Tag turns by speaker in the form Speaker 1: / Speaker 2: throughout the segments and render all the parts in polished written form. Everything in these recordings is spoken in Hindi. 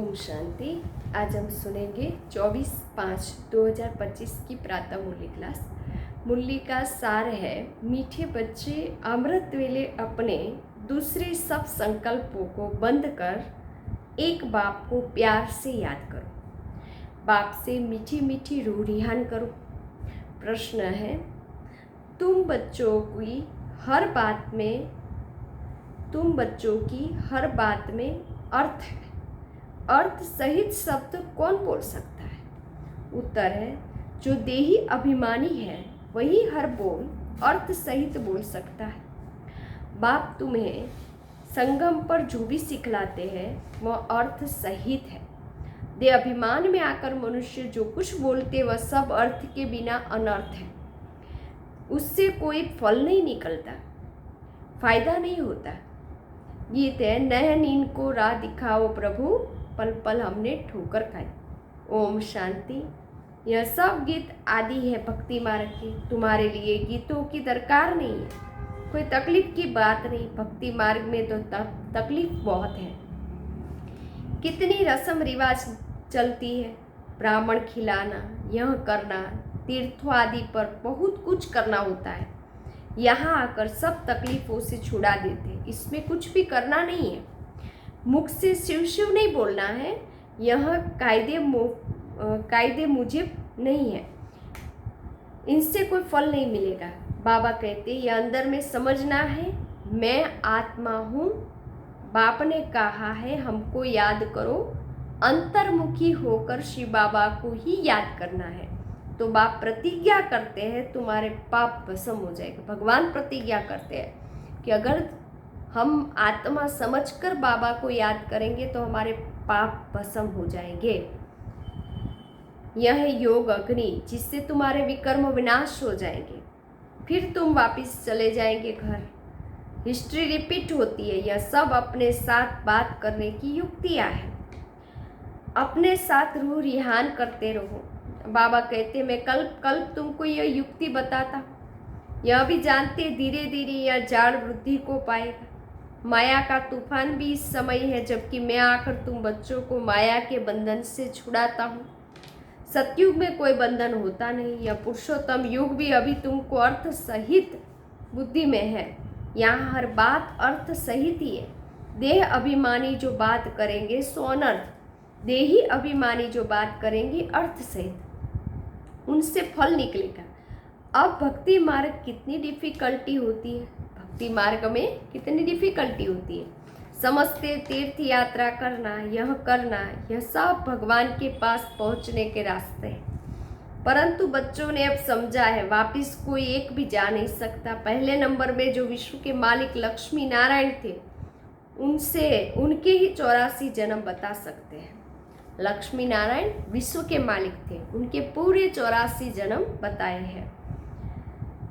Speaker 1: ओम शांति। आज हम सुनेंगे 24/5/2025 की प्रातः मुरली क्लास। मुरली का सार है, मीठे बच्चे अमृत वेले अपने दूसरे सब संकल्पों को बंद कर एक बाप को प्यार से याद करो। बाप से मीठी मीठी रूह रिहान करो। प्रश्न है, तुम बच्चों की हर बात में अर्थ है। अर्थ सहित शब्द कौन बोल सकता है? उत्तर है, जो देही अभिमानी है वही हर बोल अर्थ सहित बोल सकता है। बाप तुम्हें संगम पर जो भी सिखलाते हैं वह अर्थ सहित है। दे अभिमान में आकर मनुष्य जो कुछ बोलते वह सब अर्थ के बिना अनर्थ है। उससे कोई फल नहीं निकलता, फायदा नहीं होता। गीत है, नयन इनको राह दिखाओ प्रभु, पल पल हमने ठोकर खाई। ओम शांति। यह सब गीत आदि है भक्ति मार्ग के। तुम्हारे लिए गीतों की दरकार नहीं है, कोई तकलीफ की बात नहीं। भक्ति मार्ग में तो तकलीफ बहुत है। कितनी रस्म रिवाज चलती है, ब्राह्मण खिलाना, यह करना, तीर्थों आदि पर बहुत कुछ करना होता है। यहाँ आकर सब तकलीफों से छुड़ा देते, इसमें कुछ भी करना नहीं है। मुख से शिव शिव नहीं बोलना है, यह कायदे मुजिब नहीं है, इनसे कोई फल नहीं मिलेगा। बाबा कहते यह अंदर में समझना है, मैं आत्मा हूँ। बाप ने कहा है हमको याद करो, अंतर्मुखी होकर शिव बाबा को ही याद करना है। तो बाप प्रतिज्ञा करते हैं तुम्हारे पाप भस्म हो जाएगा। भगवान प्रतिज्ञा करते हैं कि अगर हम आत्मा समझकर बाबा को याद करेंगे तो हमारे पाप भस्म हो जाएंगे। यह है योग अग्नि, जिससे तुम्हारे विकर्म विनाश हो जाएंगे। फिर तुम वापस चले जाएंगे घर। हिस्ट्री रिपीट होती है। यह सब अपने साथ बात करने की युक्तियाँ हैं। अपने साथ रूह रिहान करते रहो। बाबा कहते मैं कल तुमको यह युक्ति बताता। यह भी जानते धीरे धीरे यह जाड़ वृद्धि को पाएगा। माया का तूफान भी इस समय है, जबकि मैं आकर तुम बच्चों को माया के बंधन से छुड़ाता हूँ। सतयुग में कोई बंधन होता नहीं। यह पुरुषोत्तम युग भी अभी तुमको अर्थ सहित बुद्धि में है। यहाँ हर बात अर्थ सहित ही है। देह अभिमानी जो बात करेंगे सो अनर्थ, देही अभिमानी जो बात करेंगे अर्थ सहित, उनसे फल निकलेगा। अब भक्ति मार्ग कितनी डिफिकल्टी होती है, भक्ति मार्ग में कितनी डिफिकल्टी होती है। समझते तीर्थ यात्रा करना, यह सब भगवान के पास पहुंचने के रास्ते हैं। परंतु बच्चों ने अब समझा है वापिस कोई एक भी जा नहीं सकता। पहले नंबर में जो विश्व के मालिक लक्ष्मी नारायण थे, उनके ही 84 जन्म बता सकते हैं। लक्ष्मी नारायण विश्व के मालिक थे, उनके पूरे 84 जन्म बताए हैं।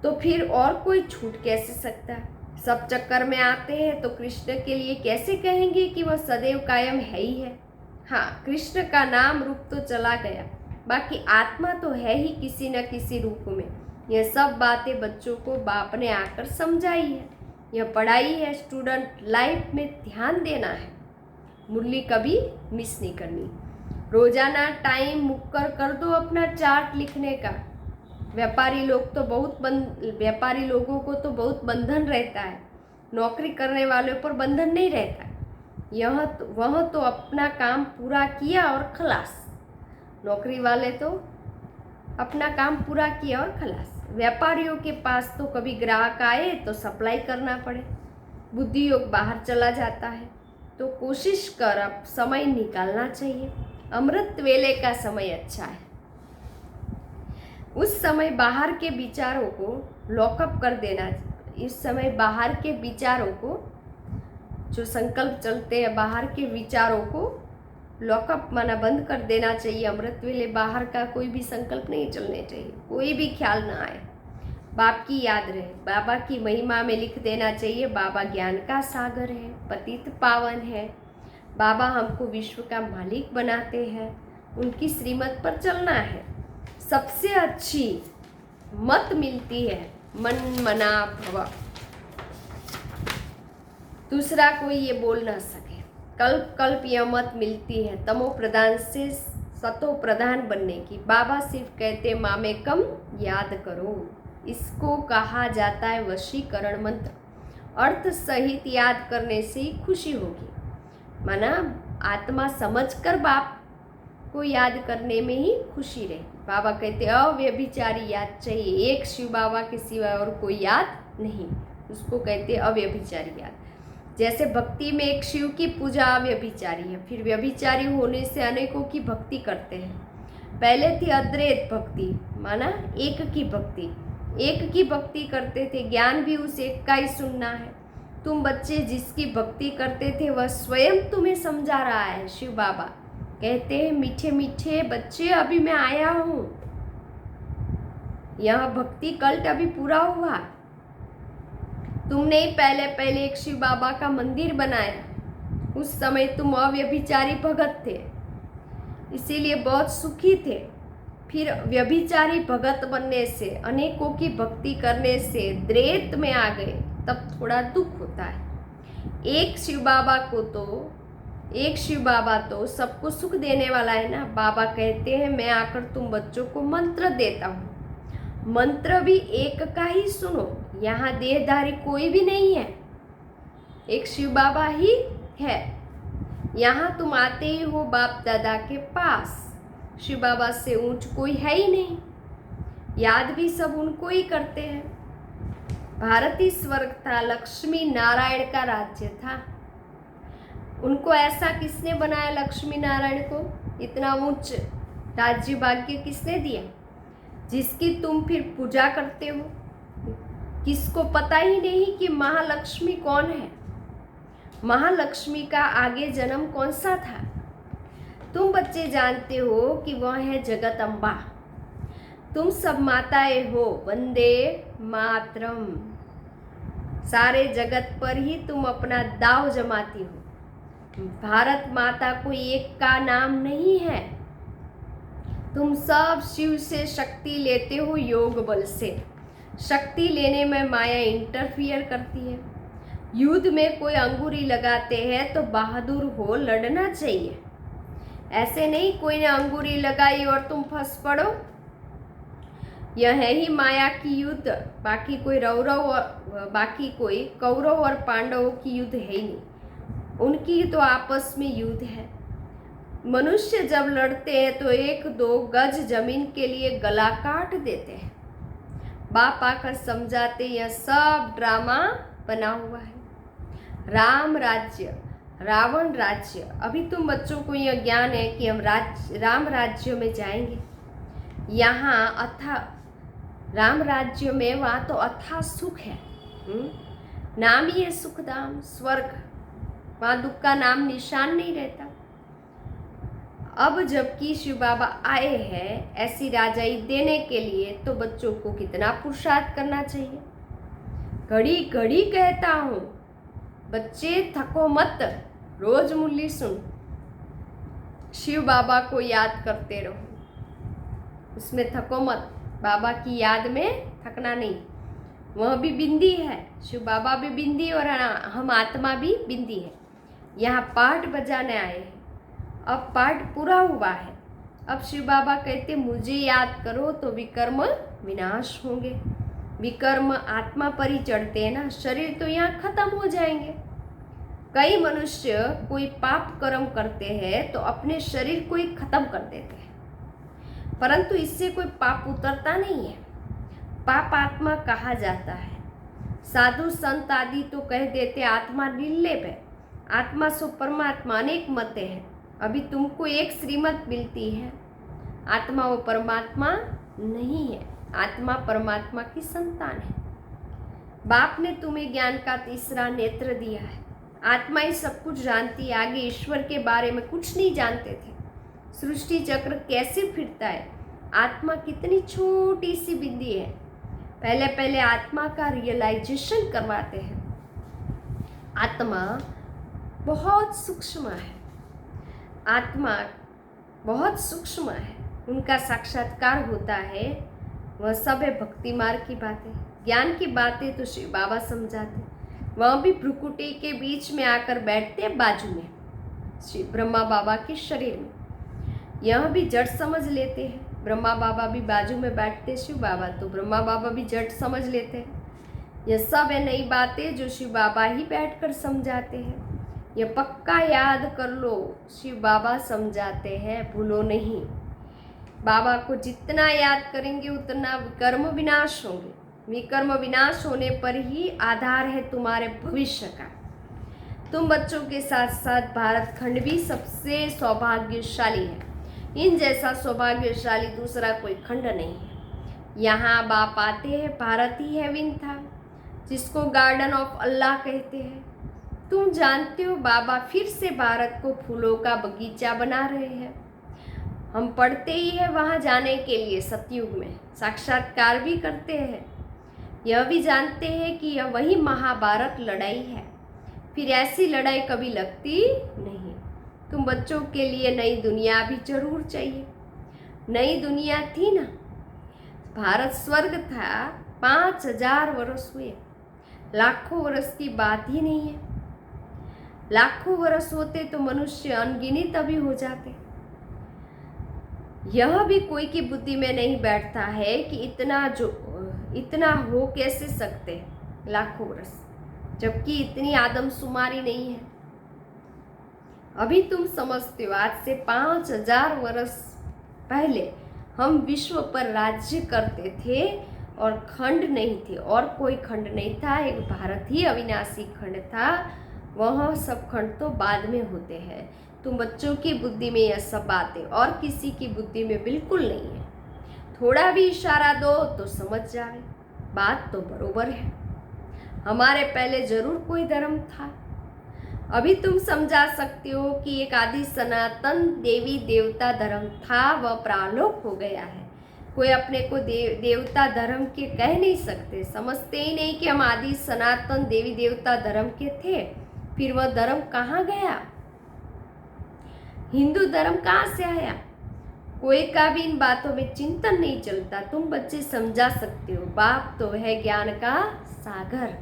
Speaker 1: तो फिर और कोई छूट कैसे सकता है? सब चक्कर में आते हैं तो कृष्ण के लिए कैसे कहेंगे कि वह सदैव कायम है ही है। हाँ, कृष्ण का नाम रूप तो चला गया, बाकी आत्मा तो है ही किसी न किसी रूप में। यह सब बातें बच्चों को बाप ने आकर समझाई है। यह पढ़ाई है, स्टूडेंट लाइफ में ध्यान देना है। मुरली कभी मिस नहीं करनी। रोजाना टाइम मुक्कर कर दो अपना चार्ट लिखने का। व्यापारी लोगों को तो बहुत बंधन रहता है, नौकरी करने वालों पर बंधन नहीं रहता है। वह तो अपना काम पूरा किया और खलास। नौकरी वाले तो अपना काम पूरा किया और खलास। व्यापारियों के पास तो कभी ग्राहक आए तो सप्लाई करना पड़े। बुद्धि योग बाहर चला जाता है, तो कोशिश कर अब समय निकालना चाहिए। अमृत वेले का समय अच्छा है। उस समय बाहर के विचारों को लॉकअप कर देना। इस समय बाहर के विचारों को, जो संकल्प चलते हैं, बाहर के विचारों को लॉकअप माना बंद कर देना चाहिए। अमृत वेले बाहर का कोई भी संकल्प नहीं चलने चाहिए, कोई भी ख्याल ना आए। बाप की याद रहे, बाबा की महिमा में लिख देना चाहिए बाबा ज्ञान का सागर है, पतित पावन है। बाबा हमको विश्व का मालिक बनाते हैं, उनकी श्रीमत पर चलना है। सबसे अच्छी मत मिलती है मन मना भव। दूसरा कोई ये बोल ना सके। कल्प कल्प यह मत मिलती है तमो प्रधान से सतो प्रधान बनने की। बाबा सिर्फ कहते मामेकम याद करो। इसको कहा जाता है वशीकरण मंत्र। अर्थ सहित याद करने से ही खुशी होगी। माना आत्मा समझकर बाप को याद करने में ही खुशी रहे। बाबा कहते अव्यभिचारी याद चाहिए, एक शिव बाबा के सिवाय और कोई याद नहीं, उसको कहते अव्यभिचारी याद। जैसे भक्ति में एक शिव की पूजा अव्यभिचारी है, फिर व्यभिचारी होने से अनेकों की भक्ति करते हैं। पहले थी अद्वैत भक्ति, माना एक की भक्ति, एक की भक्ति करते थे, ज्ञान भी उस एक का ही सुनना है। तुम बच्चे जिसकी भक्ति करते थे वह स्वयं तुम्हें समझा रहा है। शिव बाबा कहते हैं मीठे मीठे बच्चे अभी मैं आया हूँ, यह भक्ति कल्ट अभी पूरा हुआ। तुमने ही पहले पहले एक शिव बाबा का मंदिर बनाया, उस समय तुम अव्यभिचारी भगत थे, इसीलिए बहुत सुखी थे। फिर व्यभिचारी भगत बनने से, अनेकों की भक्ति करने से द्वैत में आ गए, तब थोड़ा दुख होता है। एक शिव बाबा तो सबको सुख देने वाला है ना। बाबा कहते हैं मैं आकर तुम बच्चों को मंत्र देता हूँ, मंत्र भी एक का ही सुनो। यहाँ देहधारी कोई भी नहीं है, एक शिव बाबा ही है। यहाँ तुम आते ही हो बाप दादा के पास, शिव बाबा से ऊंच कोई है ही नहीं, याद भी सब उनको ही करते हैं। भारत ही स्वर्ग था, लक्ष्मी नारायण का राज्य था। उनको ऐसा किसने बनाया, लक्ष्मी नारायण को इतना उच्च राज्य भाग्य किसने दिया, जिसकी तुम फिर पूजा करते हो। किसको पता ही नहीं कि महालक्ष्मी कौन है, महालक्ष्मी का आगे जन्म कौन सा था। तुम बच्चे जानते हो कि वह है जगत अम्बा। तुम सब माताएं हो, वंदे मातरम। सारे जगत पर ही तुम अपना दाव जमाती हो। भारत माता कोई एक का नाम नहीं है। तुम सब शिव से शक्ति लेते हो, योग बल से। शक्ति लेने में माया इंटरफियर करती है। युद्ध में कोई अंगूरी लगाते हैं तो बहादुर हो, लड़ना चाहिए। ऐसे नहीं कोई ने अंगूरी लगाई और तुम फंस पड़ो। यह है ही माया की युद्ध, बाकी कोई कौरव और पांडवों की युद्ध है ही नहीं, उनकी तो आपस में युद्ध है। मनुष्य जब लड़ते हैं तो 1-2 गज जमीन के लिए गला काट देते हैं। बाप आकर समझाते यह सब ड्रामा बना हुआ है। राम राज्य, रावण राज्य। अभी तुम बच्चों को यह ज्ञान है कि हम राम राज्य में जाएंगे। यहाँ राम राज्य में वहाँ तो अथाह सुख है। नाम ही है सुखधाम, स्वर्ग। वहाँ दुख का नाम निशान नहीं रहता। अब जबकि शिव बाबा आए हैं ऐसी राजाई देने के लिए, तो बच्चों को कितना पुरुषार्थ करना चाहिए। घड़ी घड़ी कहता हूँ बच्चे थको मत, रोज मुरली सुन, शिव बाबा को याद करते रहो, उसमें थको मत। बाबा की याद में थकना नहीं। वह भी बिंदी है, शिव बाबा भी बिंदी और हम आत्मा भी बिंदी है। यहाँ पाठ बजाने आए हैं, अब पाठ पूरा हुआ है। अब शिव बाबा कहते मुझे याद करो तो विकर्म विनाश होंगे। विकर्म आत्मा पर ही चढ़ते हैं ना, शरीर तो यहाँ खत्म हो जाएंगे। कई मनुष्य कोई पाप कर्म करते हैं तो अपने शरीर को ही खत्म कर देते हैं, परंतु इससे कोई पाप उतरता नहीं है। पाप आत्मा कहा जाता है। साधु संत आदि तो कह देते आत्मा निर्लेप है, आत्मा सो परमात्मा। अनेक मतें हैं। अभी तुमको एक श्रीमत मिलती है, आत्मा वो परमात्मा नहीं है, आत्मा परमात्मा की संतान है। बाप ने तुम्हें ज्ञान का तीसरा नेत्र दिया है। आत्मा ही सब कुछ जानती है, आगे ईश्वर के बारे में कुछ नहीं जानते थे। सृष्टि चक्र कैसे फिरता है, आत्मा कितनी छोटी सी बिंदी है। पहले पहले आत्मा का रियलाइजेशन करवाते हैं। आत्मा बहुत सूक्ष्म है, आत्मा बहुत सूक्ष्म है, उनका साक्षात्कार होता है। वह सब है भक्ति मार्ग की बातें, ज्ञान की बातें तो शिव बाबा समझाते। वह भी भ्रुकुटी के बीच में आकर बैठते बाजू में। श्री ब्रह्मा बाबा के शरीर में। यह भी जड़ समझ लेते हैं। ब्रह्मा बाबा भी बाजू में बैठते शिव बाबा, तो ब्रह्मा बाबा भी जड़ समझ लेते हैं। यह सब है नई बातें जो शिव बाबा ही बैठकर समझाते हैं। यह पक्का याद कर लो, शिव बाबा समझाते हैं, भूलो नहीं। बाबा को जितना याद करेंगे उतना विकर्म विनाश होंगे। विकर्म विनाश होने पर ही आधार है तुम्हारे भविष्य का। तुम बच्चों के साथ साथ भारत खंड भी सबसे सौभाग्यशाली है। इन जैसा सौभाग्यशाली दूसरा कोई खंड नहीं है। यहाँ बाप आते हैं, भारत ही है विन था, जिसको गार्डन ऑफ अल्लाह कहते हैं। तुम जानते हो बाबा फिर से भारत को फूलों का बगीचा बना रहे हैं। हम पढ़ते ही है वहाँ जाने के लिए, सतयुग में साक्षात्कार भी करते हैं। यह भी जानते हैं कि यह वही महाभारत लड़ाई है। फिर ऐसी लड़ाई कभी लगती नहीं। तुम बच्चों के लिए नई दुनिया भी जरूर चाहिए। नई दुनिया थी ना, भारत स्वर्ग था, 5000 वर्ष हुए, लाखों वर्ष की बात ही नहीं है। लाखों वर्ष होते तो मनुष्य अनगिनत अभी हो जाते। यह भी कोई की बुद्धि में नहीं बैठता है कि इतना हो कैसे सकते लाखों वर्ष, जबकि इतनी आदमशुमारी नहीं है। अभी तुम समझते हो, आज से 5000 वर्ष पहले हम विश्व पर राज्य करते थे और खंड नहीं थे, और कोई खंड नहीं था, एक भारत ही अविनाशी खंड था। वह सब खंड तो बाद में होते हैं। तुम बच्चों की बुद्धि में यह सब बातें और किसी की बुद्धि में बिल्कुल नहीं है। थोड़ा भी इशारा दो तो समझ जावे, बात तो बरोबर है। हमारे पहले जरूर कोई धर्म था। अभी तुम समझा सकते हो कि एक आदि सनातन देवी देवता धर्म था, वह प्रालोप हो गया है। कोई अपने को देवता धर्म के कह नहीं सकते, समझते ही नहीं कि हम आदि सनातन देवी देवता धर्म के थे। फिर वह धर्म कहाँ गया? हिंदू धर्म कहाँ से आया? कोई का भी इन बातों में चिंतन नहीं चलता। तुम बच्चे समझा सकते हो, बाप तो है ज्ञान का सागर,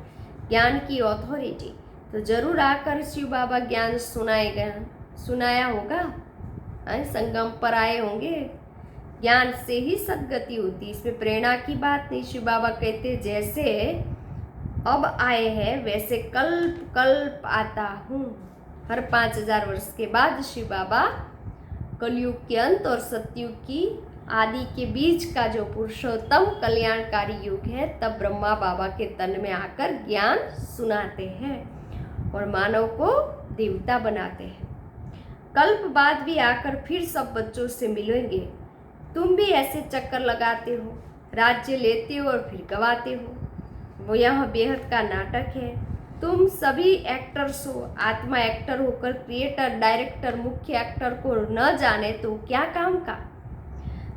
Speaker 1: ज्ञान की अथॉरिटी। तो जरूर आकर शिव बाबा ज्ञान सुनाया होगा। संगम पर आए होंगे। ज्ञान से ही सदगति होती, इसमें प्रेरणा की बात नहीं। शिव बाबा कहते जैसे अब आए हैं वैसे कल्प कल्प आता हूँ। हर 5000 वर्ष के बाद शिव बाबा कलयुग के अंत और सतयुग की आदि के बीच का जो पुरुषोत्तम कल्याणकारी युग है, तब ब्रह्मा बाबा के तन में आकर ज्ञान सुनाते हैं और मानव को देवता बनाते हैं। कल्प बाद भी आकर फिर सब बच्चों से मिलेंगे। तुम भी ऐसे चक्कर लगाते हो, राज्य लेते हो और फिर गवाते हो। वो यह बेहद का नाटक है। तुम सभी एक्टर्स हो। आत्मा एक्टर होकर क्रिएटर, डायरेक्टर, मुख्य एक्टर को न जाने तो क्या काम का।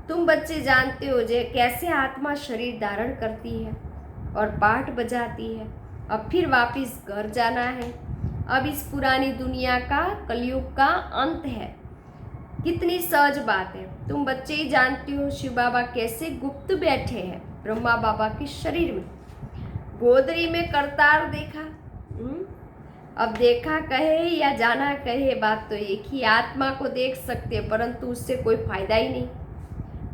Speaker 1: तुम बच्चे जानते हो जे कैसे आत्मा शरीर धारण करती है और पाठ बजाती है। अब फिर वापिस घर जाना है। अब इस पुरानी दुनिया का, कलयुग का अंत है। कितनी सहज बात है। तुम बच्चे ही जानते हो शिव बाबा कैसे गुप्त बैठे हैं ब्रह्मा बाबा के शरीर में। गोदरी में करतार देखा, अब देखा कहे या जाना कहे, बात तो एक ही। आत्मा को देख सकते हैं परंतु उससे कोई फायदा ही नहीं।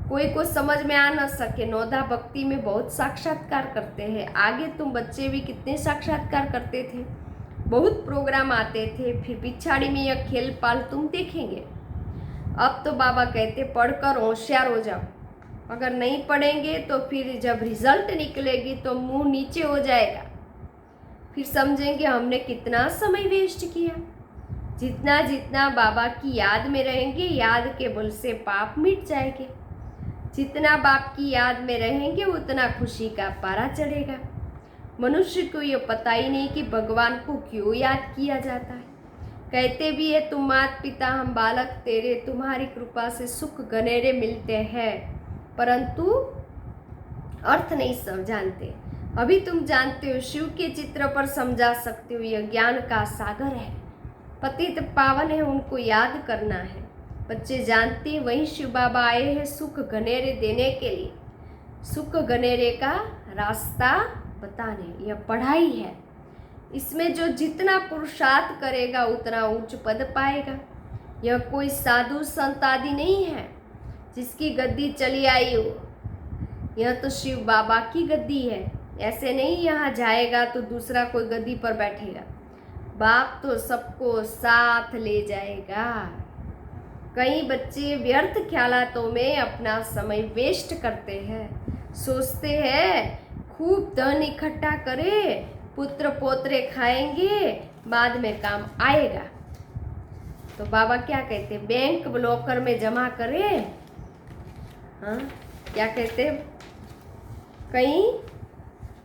Speaker 1: कोई को समझ में आ न सके। नौधा भक्ति में बहुत साक्षात्कार करते हैं। आगे तुम बच्चे भी कितने साक्षात्कार करते थे, बहुत प्रोग्राम आते थे। फिर पिछाड़ी में यह खेल पाल तुम देखेंगे। अब तो बाबा कहते पढ़कर होशियार हो जाओ। अगर नहीं पढ़ेंगे तो फिर जब रिजल्ट निकलेगी तो मुंह नीचे हो जाएगा। फिर समझेंगे हमने कितना समय वेस्ट किया। जितना जितना बाबा की याद में रहेंगे, याद के बल से पाप मिट जाएंगे। जितना बाप की याद में रहेंगे उतना खुशी का पारा चढ़ेगा। मनुष्य को ये पता ही नहीं कि भगवान को क्यों याद किया जाता है। कहते भी है तुम मात पिता हम बालक तेरे, तुम्हारी कृपा से सुख घनेरे मिलते हैं, परंतु अर्थ नहीं सब जानते। अभी तुम जानते हो, शिव के चित्र पर समझा सकते हो। यह ज्ञान का सागर है, पतित पावन है, उनको याद करना है। बच्चे जानते हैं वही शिव बाबा आए हैं सुख घनेरे देने के लिए, सुख घनेरे का रास्ता बताने। यह पढ़ाई है। इसमें जो जितना पुरुषार्थ करेगा उतना उच्च पद पाएगा। यह कोई साधु संत आदि नहीं है जिसकी गद्दी चली आई हो। यह तो शिव बाबा की गद्दी है। ऐसे नहीं यहाँ जाएगा तो दूसरा कोई गद्दी पर बैठेगा। बाप तो सबको साथ ले जाएगा। कई बच्चे व्यर्थ ख्यालातों में अपना समय वेस्ट करते हैं। सोचते हैं खूब धन इकट्ठा करे, पुत्र पोत्रे खाएंगे, बाद में काम आएगा। तो बाबा क्या कहते, बैंक लॉकर में जमा करें। हाँ, क्या कहते, कहीं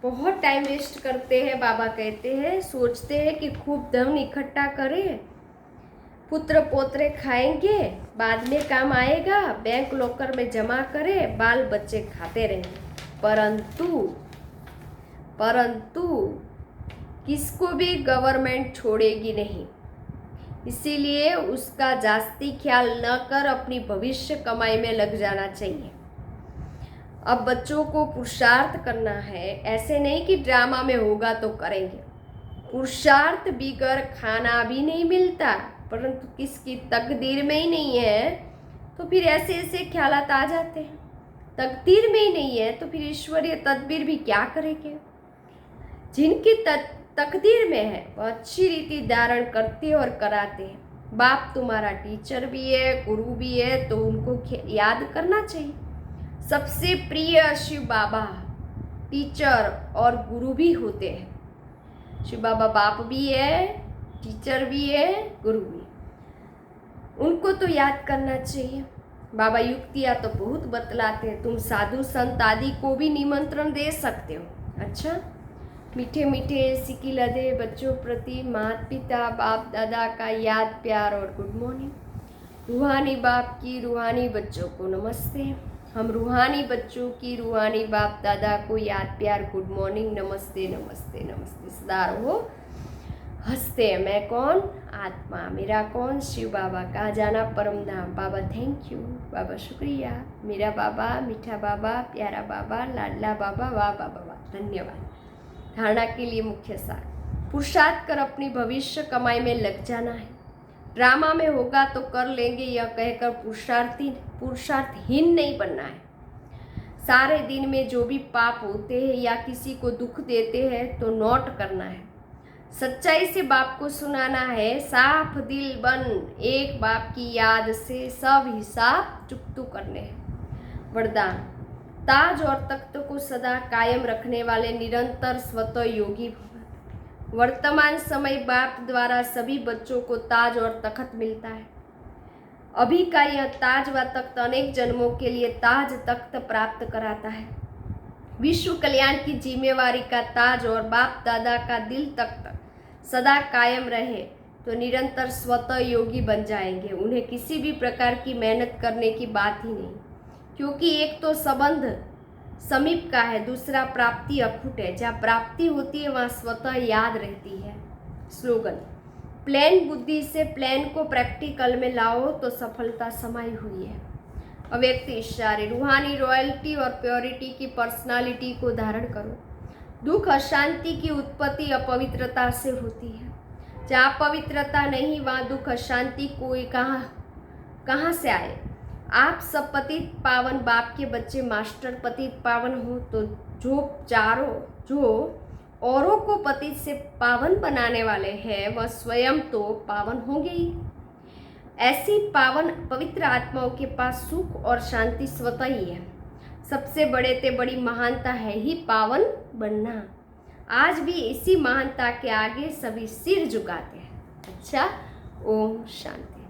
Speaker 1: बहुत टाइम वेस्ट करते हैं। बाबा कहते हैं सोचते हैं कि खूब धन इकट्ठा करें, पुत्र पोत्रे खाएंगे, बाद में काम आएगा, बैंक लॉकर में जमा करें, बाल बच्चे खाते रहेंगे। परंतु किसको भी गवर्नमेंट छोड़ेगी नहीं। इसीलिए उसका जास्ती ख्याल न कर अपनी भविष्य कमाई में लग जाना चाहिए। अब बच्चों को पुरुषार्थ करना है। ऐसे नहीं कि ड्रामा में होगा तो करेंगे। पुरुषार्थ बिगर खाना भी नहीं मिलता, परंतु किसकी तकदीर में ही नहीं है तो फिर ऐसे ऐसे ख्यालात आ जाते हैं। तकदीर में ही नहीं है तो फिर ईश्वरीय तदबीर भी क्या करेंगे। जिनकी तकदीर में है वह अच्छी रीति धारण करते और कराते हैं। बाप तुम्हारा टीचर भी है, गुरु भी है, तो उनको याद करना चाहिए। सबसे प्रिय शिव बाबा टीचर और गुरु भी होते हैं। शिव बाबा बाप भी है, टीचर भी है, गुरु भी। उनको तो याद करना चाहिए। बाबा युक्तियाँ तो बहुत बतलाते हैं। तुम साधु संत आदि को भी निमंत्रण दे सकते हो। अच्छा, मीठे मीठे सिकी लदे बच्चों प्रति माता पिता बाप दादा का याद प्यार और गुड मॉर्निंग। रूहानी बाप की रूहानी बच्चों को नमस्ते। हम रूहानी बच्चों की रूहानी बाप दादा को याद प्यार गुड मॉर्निंग, नमस्ते नमस्ते नमस्ते। सदा रहो हंसते। मैं कौन? आत्मा। मेरा कौन? शिव बाबा। कहाँ जाना? परम धाम। बाबा थैंक यू, बाबा शुक्रिया, मेरा बाबा, मीठा बाबा, प्यारा बाबा, लाडला बाबा, वाह बाबा वाह, धन्यवाद। धारणा के लिए मुख्य सार, पुरुषार्थ कर अपनी भविष्य कमाई में लग जाना है। ड्रामा में होगा तो कर लेंगे यह कहकर पुरुषार्थहीन नहीं बनना है। सारे दिन में जो भी पाप होते हैं या किसी को दुख देते हैं तो नोट करना है। सच्चाई से बाप को सुनाना है। साफ दिल बन एक बाप की याद से सब हिसाब चुकतू करने हैं। वरदान, ताज और तख्त को सदा कायम रखने वाले निरंतर स्वतः योगी भव। वर्तमान समय बाप द्वारा सभी बच्चों को ताज और तख्त मिलता है। अभी का यह ताज व तख्त अनेक जन्मों के लिए ताज तख्त प्राप्त कराता है। विश्व कल्याण की जिम्मेवारी का ताज और बाप दादा का दिल तख्त सदा कायम रहे तो निरंतर स्वतः योगी बन जाएंगे। उन्हें किसी भी प्रकार की मेहनत करने की बात ही नहीं, क्योंकि एक तो संबंध समीप का है, दूसरा प्राप्ति अखुट है। जहाँ प्राप्ति होती है वहाँ स्वतः याद रहती है। स्लोगन, प्लेन बुद्धि से प्लेन को प्रैक्टिकल में लाओ तो सफलता समाई हुई है। अव्यक्त इशारे, रूहानी रॉयल्टी और प्योरिटी की पर्सनालिटी को धारण करो। दुख अशांति की उत्पत्ति अपवित्रता से होती है। जहाँ पवित्रता नहीं वहाँ दुख अशांति कोई कहाँ से आए। आप सब पतित पावन बाप के बच्चे मास्टर पतित पावन हो तो जो औरों को पतित से पावन बनाने वाले हैं वह स्वयं तो पावन होंगे ही। ऐसी पावन पवित्र आत्माओं के पास सुख और शांति स्वतः ही है। सबसे बड़े ते बड़ी महानता है ही पावन बनना। आज भी इसी महानता के आगे सभी सिर झुकाते हैं। अच्छा, ओम शांति।